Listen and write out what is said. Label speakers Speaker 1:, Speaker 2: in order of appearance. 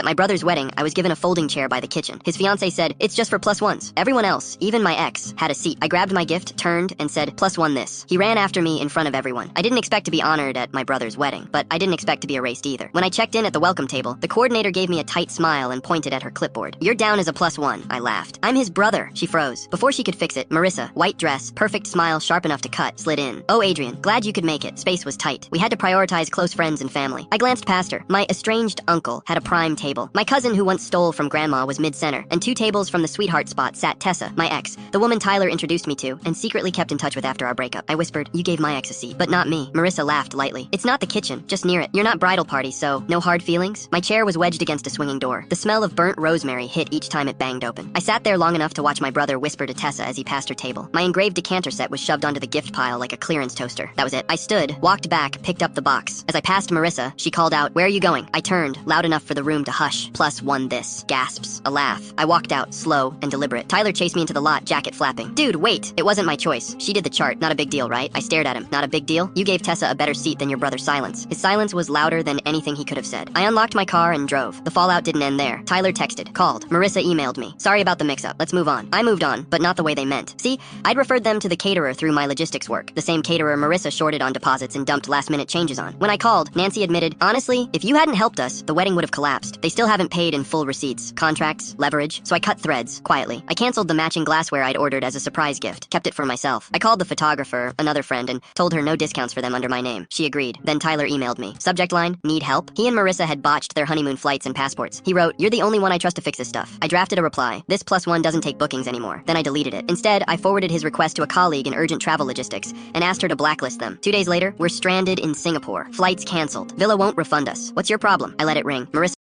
Speaker 1: At my brother's wedding, I was given a folding chair by the kitchen. His fiancée said, "It's just for +1s." Everyone else, even my ex, had a seat. I grabbed my gift, turned, and said, "+1 this." He ran after me in front of everyone. I didn't expect to be honored at my brother's wedding, but I didn't expect to be erased either. When I checked in at the welcome table, the coordinator gave me a tight smile and pointed at her clipboard. "You're down as a +1, I laughed. "I'm his brother." She froze. Before she could fix it, Marissa, white dress, perfect smile sharp enough to cut, slid in. "Oh, Adrian, glad you could make it." Space was tight. We had to prioritize close friends and family. I glanced past her. My estranged uncle had a prime table. My cousin who once stole from grandma was mid-center, and 2 tables from the sweetheart spot sat Tessa, my ex, the woman Tyler introduced me to, and secretly kept in touch with after our breakup. I whispered, "You gave my ex a seat, but not me." Marissa laughed lightly. "It's not the kitchen, just near it. You're not bridal party, so no hard feelings?" My chair was wedged against a swinging door. The smell of burnt rosemary hit each time it banged open. I sat there long enough to watch my brother whisper to Tessa as he passed her table. My engraved decanter set was shoved onto the gift pile like a clearance toaster. That was it. I stood, walked back, picked up the box. As I passed Marissa, she called out, "Where are you going?" I turned, loud enough for the room to hush. "+1 this." Gasps. A laugh. I walked out, slow and deliberate. Tyler chased me into the lot, jacket flapping. "Dude, wait. It wasn't my choice. She did the chart. Not a big deal, right?" I stared at him. "Not a big deal? You gave Tessa a better seat than your brother's silence." His silence was louder than anything he could have said. I unlocked my car and drove. The fallout didn't end there. Tyler texted, called. Marissa emailed me. "Sorry about the mix-up. Let's move on." I moved on, but not the way they meant. See, I'd referred them to the caterer through my logistics work. The same caterer Marissa shorted on deposits and dumped last-minute changes on. When I called, Nancy admitted, "Honestly, if you hadn't helped us, the wedding would have collapsed. They still haven't paid in full receipts, contracts, leverage." So I cut threads, quietly. I canceled the matching glassware I'd ordered as a surprise gift, kept it for myself. I called the photographer, another friend, and told her no discounts for them under my name. She agreed. Then Tyler emailed me. Subject line, "Need help?" He and Marissa had botched their honeymoon flights and passports. He wrote, "You're the only one I trust to fix this stuff." I drafted a reply. "This +1 doesn't take bookings anymore." Then I deleted it. Instead, I forwarded his request to a colleague in urgent travel logistics and asked her to blacklist them. 2 days later, we're stranded in Singapore. Flights canceled. Villa won't refund us. What's your problem? I let it ring. Marissa